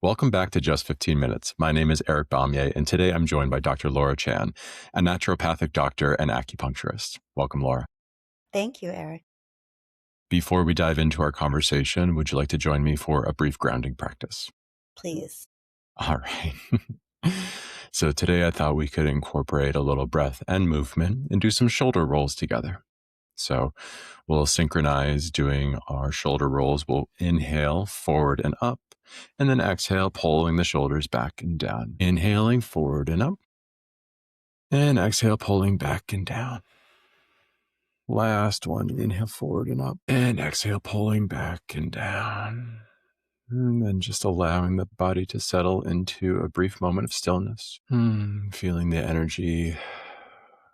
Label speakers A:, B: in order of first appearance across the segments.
A: Welcome back to Just 15 Minutes. My name is Eric Baumier, and today I'm joined by Dr. Laura Chan, a naturopathic doctor and acupuncturist. Welcome, Laura.
B: Thank you, Eric.
A: Before we dive into our conversation, would you like to join me for a brief grounding practice?
B: Please.
A: All right. So today I thought we could incorporate a little breath and movement and do some shoulder rolls together. So we'll synchronize doing our shoulder rolls. We'll inhale forward and up, and then exhale, pulling the shoulders back and down. Inhaling forward and up, and exhale, pulling back and down. Last one, inhale forward and up, and exhale, pulling back and down. And then just allowing the body to settle into a brief moment of stillness. Feeling the energy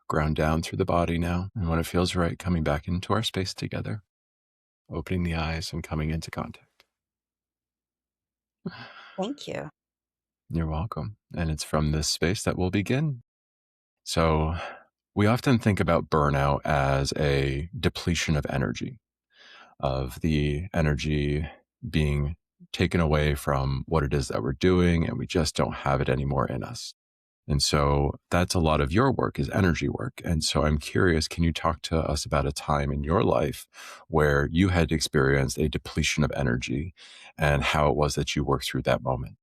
A: ground down through the body now. And when it feels right, coming back into our space together, opening the eyes and coming into contact.
B: Thank you.
A: You're welcome. And it's from this space that we'll begin. So we often think about burnout as a depletion of energy, of the energy being taken away from what it is that we're doing, and we just don't have it anymore in us. And so that's a lot of your work is energy work. And so I'm curious, can you talk to us about a time in your life where you had experienced a depletion of energy and how it was that you worked through that moment?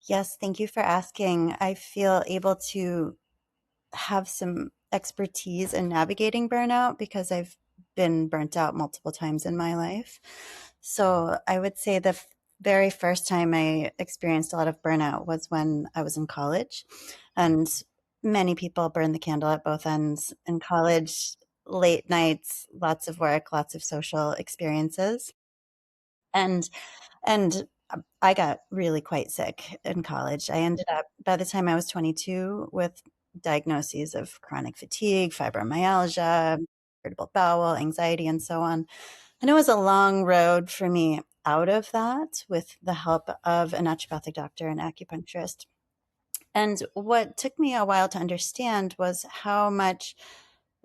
B: Yes, thank you for asking. I feel able to have some expertise in navigating burnout because I've been burnt out multiple times in my life. So I would say the very first time I experienced a lot of burnout was when I was in college. And many people burn the candle at both ends in college, late nights, lots of work, lots of social experiences. And and I got really quite sick in college. I ended up, by the time I was 22, with diagnoses of chronic fatigue, fibromyalgia, irritable bowel, anxiety, and so on. And it was a long road for me out of that with the help of a naturopathic doctor and acupuncturist. And what took me a while to understand was how much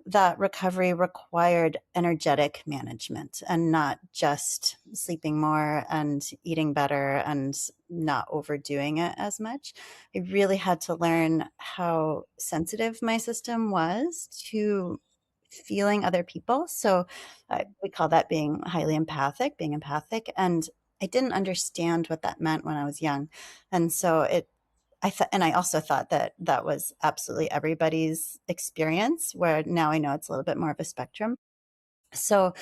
B: that recovery required energetic management and not just sleeping more and eating better and not overdoing it as much. I really had to learn how sensitive my system was to feeling other people. So we call that being highly empathic, being empathic. And I didn't understand what that meant when I was young. And so I thought, and I also thought that that was absolutely everybody's experience, where now I know it's a little bit more of a spectrum. So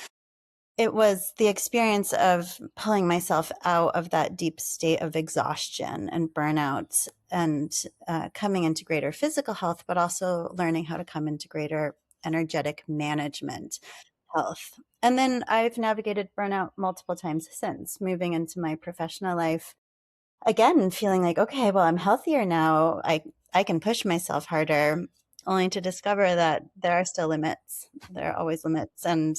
B: it was the experience of pulling myself out of that deep state of exhaustion and burnout and coming into greater physical health, but also learning how to come into greater energetic management health. And then I've navigated burnout multiple times since moving into my professional life again, feeling like, okay, well, I'm healthier now. I can push myself harder, only to discover that there are still limits. There are always limits, and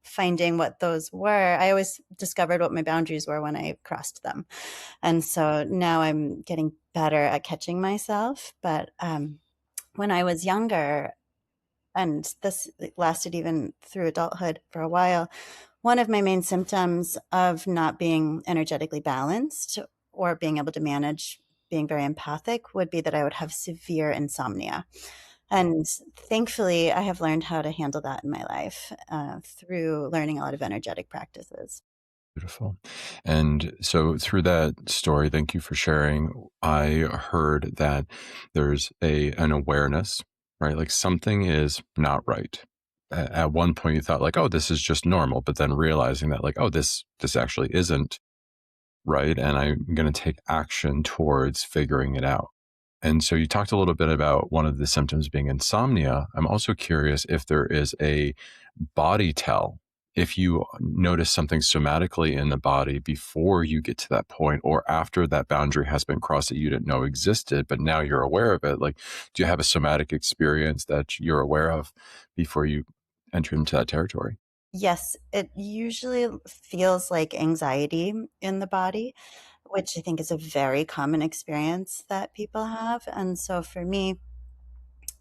B: finding what those were. I always discovered what my boundaries were when I crossed them, and so now I'm getting better at catching myself. But when I was younger, and this lasted even through adulthood for a while, one of my main symptoms of not being energetically balanced or being able to manage being very empathic would be that I would have severe insomnia. And thankfully, I have learned how to handle that in my life through learning a lot of energetic practices.
A: Beautiful. And so through that story, thank you for sharing. I heard that there's an awareness, right? Like something is not right. At one point you thought like, oh, this is just normal, but then realizing that like, oh, this actually isn't right. And I'm going to take action towards figuring it out. And so you talked a little bit about one of the symptoms being insomnia. I'm also curious if there is a body tell, if you notice something somatically in the body before you get to that point or after that boundary has been crossed that you didn't know existed, but now you're aware of it. Like, do you have a somatic experience that you're aware of before you enter into that territory?
B: Yes, it usually feels like anxiety in the body, which I think is a very common experience that people have. And so for me,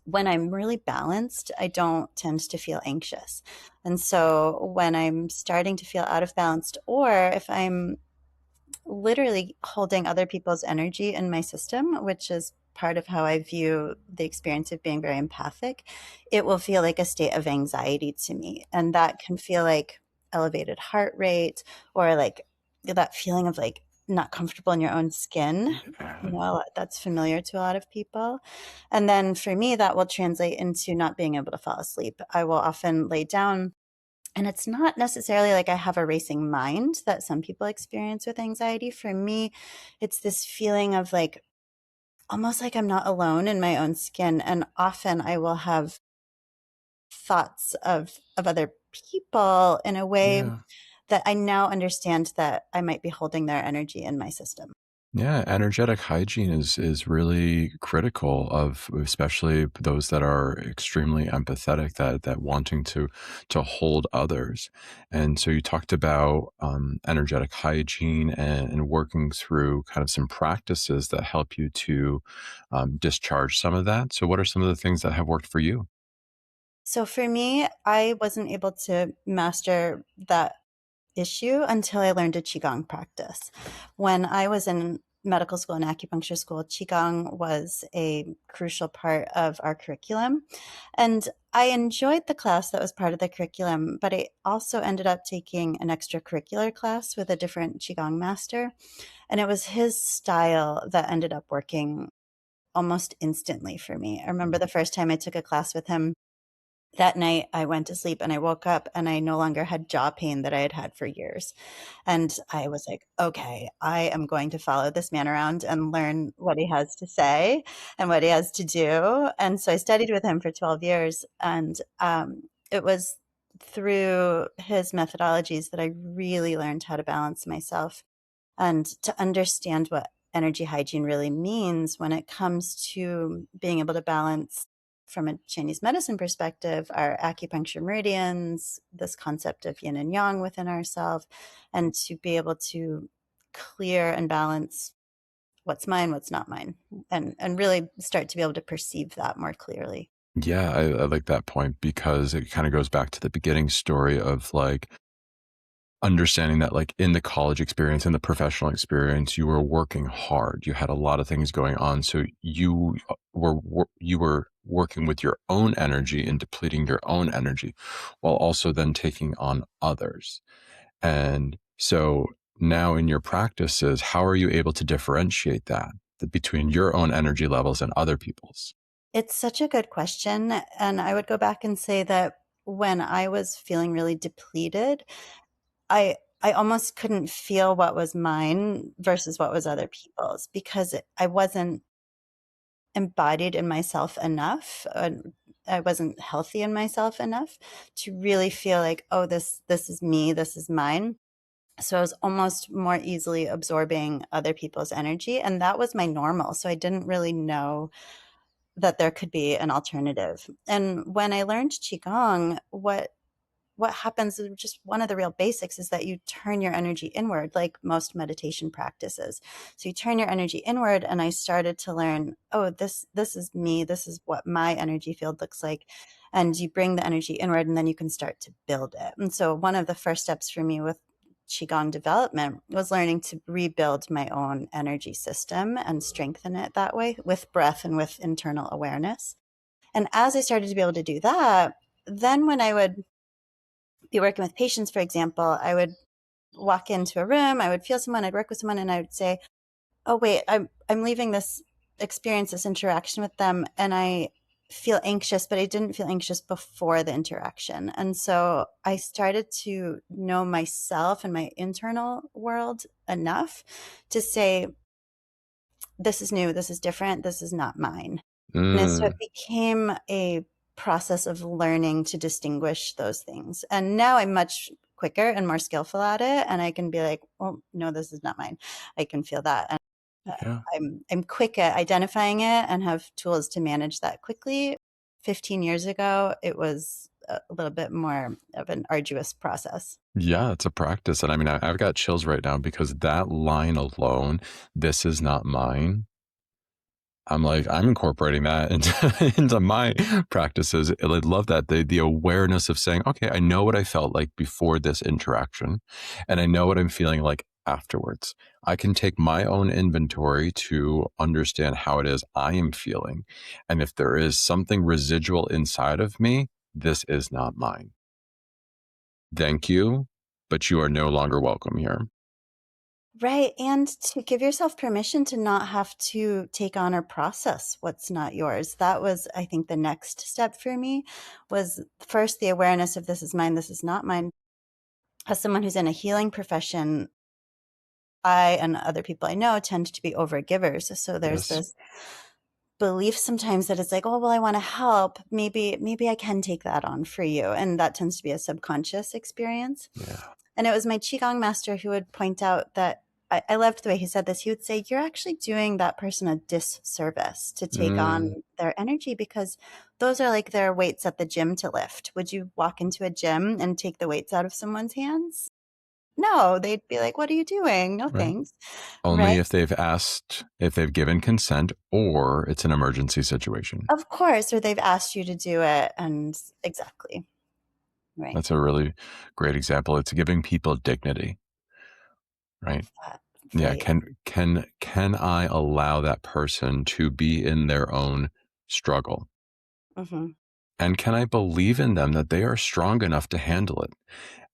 B: when I'm really balanced, I don't tend to feel anxious. And so when I'm starting to feel out of balance, or if I'm literally holding other people's energy in my system, which is part of how I view the experience of being very empathic, it will feel like a state of anxiety to me. And that can feel like elevated heart rate, or like that feeling of like not comfortable in your own skin. You know, that's familiar to a lot of people. And then for me, that will translate into not being able to fall asleep. I will often lay down, and it's not necessarily like I have a racing mind that some people experience with anxiety. For me, it's this feeling of like almost like I'm not alone in my own skin. And often I will have thoughts of other people in a way
A: Yeah.
B: that I now understand that I might be holding their energy in my system.
A: Yeah, energetic hygiene is really critical of especially those that are extremely empathetic, that wanting to hold others. And so you talked about energetic hygiene and working through kind of some practices that help you to discharge some of that. So what are some of the things that have worked for you?
B: So for me, I wasn't able to master that issue until I learned a Qigong practice. When I was in medical school and acupuncture school, Qigong was a crucial part of our curriculum. And I enjoyed the class that was part of the curriculum, but I also ended up taking an extracurricular class with a different Qigong master. And it was his style that ended up working almost instantly for me. I remember the first time I took a class with him, that night I went to sleep and I woke up and I no longer had jaw pain that I had had for years. And I was like, okay, I am going to follow this man around and learn what he has to say and what he has to do. And so I studied with him for 12 years. And it was through his methodologies that I really learned how to balance myself and to understand what energy hygiene really means when it comes to being able to balance, from a Chinese medicine perspective, our acupuncture meridians, this concept of yin and yang within ourselves, and to be able to clear and balance what's mine, what's not mine, and really start to be able to perceive that more clearly.
A: Yeah, I like that point because it kind of goes back to the beginning story of like understanding that like in the college experience, in the professional experience, you were working hard. You had a lot of things going on. So you you were working with your own energy and depleting your own energy while also then taking on others. And so now in your practices, how are you able to differentiate that between your own energy levels and other people's?
B: It's such a good question. And I would go back and say that when I was feeling really depleted, I almost couldn't feel what was mine versus what was other people's, because I wasn't embodied in myself enough. I wasn't healthy in myself enough to really feel like, oh, this is me, this is mine. So I was almost more easily absorbing other people's energy, and that was my normal. So I didn't really know that there could be an alternative. And when I learned qigong, what happens is, just one of the real basics is that you turn your energy inward, like most meditation practices. So you turn your energy inward, and I started to learn, oh, this is me, this is what my energy field looks like. And you bring the energy inward, and then you can start to build it. And so one of the first steps for me with qigong development was learning to rebuild my own energy system and strengthen it that way with breath and with internal awareness. And as I started to be able to do that, then when I would be working with patients, for example, I would walk into a room, I would feel someone, I'd work with someone, and I would say, "Oh, wait, I'm leaving this experience, this interaction with them, and I feel anxious, but I didn't feel anxious before the interaction." And so I started to know myself and my internal world enough to say, this is new, this is different, this is not mine. And so it
A: Mm,
B: became a process of learning to distinguish those things. And now I'm much quicker and more skillful at it. And I can be like, oh, no, this is not mine. I can feel that. And
A: yeah.
B: I'm quick at identifying it and have tools to manage that quickly. 15 years ago, it was a little bit more of an arduous process.
A: Yeah, it's a practice. And I mean, I've got chills right now because that line alone, this is not mine. I'm like, I'm incorporating that into, into my practices. I love that the awareness of saying, okay, I know what I felt like before this interaction, and I know what I'm feeling like afterwards. I can take my own inventory to understand how it is I am feeling. And if there is something residual inside of me, this is not mine. Thank you, but you are no longer welcome here.
B: Right. And to give yourself permission to not have to take on or process what's not yours. That was, I think, the next step for me was first the awareness of this is mine, this is not mine. As someone who's in a healing profession, I and other people I know tend to be overgivers. So there's
A: Yes.
B: this belief sometimes that it's like, oh, well, I want to help. Maybe I can take that on for you. And that tends to be a subconscious experience.
A: Yeah.
B: And it was my Qigong master who would point out that I loved the way he said this. He would say, you're actually doing that person a disservice to take
A: Mm,
B: on their energy because those are like their weights at the gym to lift. Would you walk into a gym and take the weights out of someone's hands? No, they'd be like, what are you doing? No,
A: right.
B: thanks.
A: Only
B: Right.
A: if if they've given consent or it's an emergency situation.
B: Of course, or they've asked you to do it. And exactly. Right.
A: That's a really great example. It's giving people dignity, right?
B: Love that.
A: Yeah.
B: Right.
A: Can I allow that person to be in their own struggle?
B: Hmm.
A: And can I believe in them that they are strong enough to handle it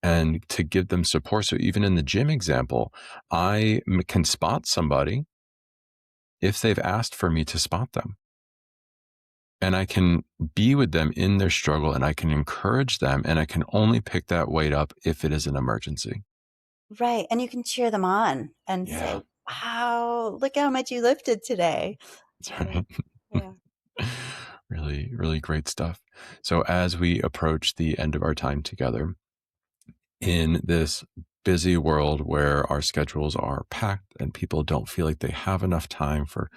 A: and to give them support? So even in the gym example, can spot somebody if they've asked for me to spot them. And I can be with them in their struggle and I can encourage them. And I can only pick that weight up if it is an emergency.
B: Right. And you can cheer them on and say,
A: Yeah,
B: wow, look how much you lifted today.
A: that's
B: Yeah.
A: right.
B: Yeah.
A: Really, really great stuff. So, as we approach the end of our time together in this busy world where our schedules are packed and people don't feel like they have enough time for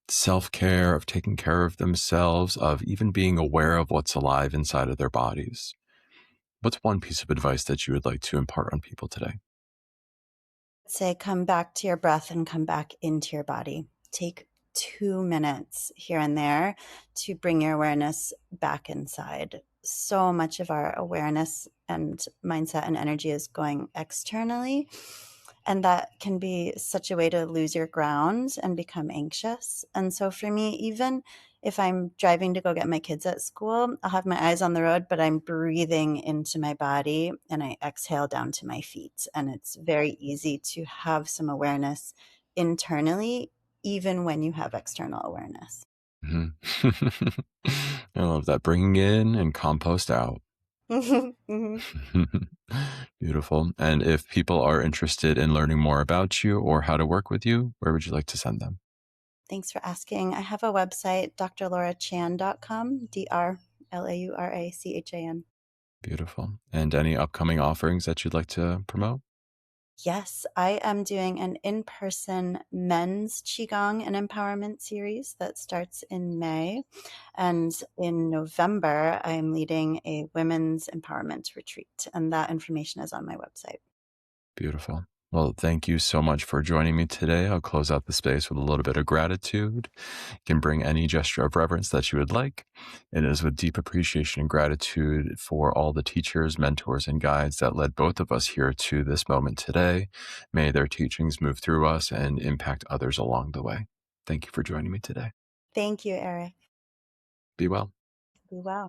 A: self care, of taking care of themselves, of even being aware of what's alive inside of their bodies, what's one piece of advice that you would like to impart on people today?
B: Say, come back to your breath and come back into your body. Take 2 minutes here and there to bring your awareness back inside. So much of our awareness and mindset and energy is going externally. And that can be such a way to lose your ground and become anxious. And so for me, even if I'm driving to go get my kids at school, I'll have my eyes on the road, but I'm breathing into my body and I exhale down to my feet. And it's very easy to have some awareness internally, even when you have external awareness.
A: Mhm. I love that. Bringing in and compost out.
B: Mhm.
A: Beautiful. And if people are interested in learning more about you or how to work with you, where would you like to send them?
B: Thanks for asking. I have a website, drlaurachan.com, DRLAURACHAN.
A: Beautiful. And any upcoming offerings that you'd like to promote?
B: Yes, I am doing an in-person men's Qigong and empowerment series that starts in May. And in November, I am leading a women's empowerment retreat. And that information is on my website.
A: Beautiful. Well, thank you so much for joining me today. I'll close out the space with a little bit of gratitude. You can bring any gesture of reverence that you would like. It is with deep appreciation and gratitude for all the teachers, mentors, and guides that led both of us here to this moment today. May their teachings move through us and impact others along the way. Thank you for joining me today.
B: Thank you, Eric.
A: Be well.
B: Be well.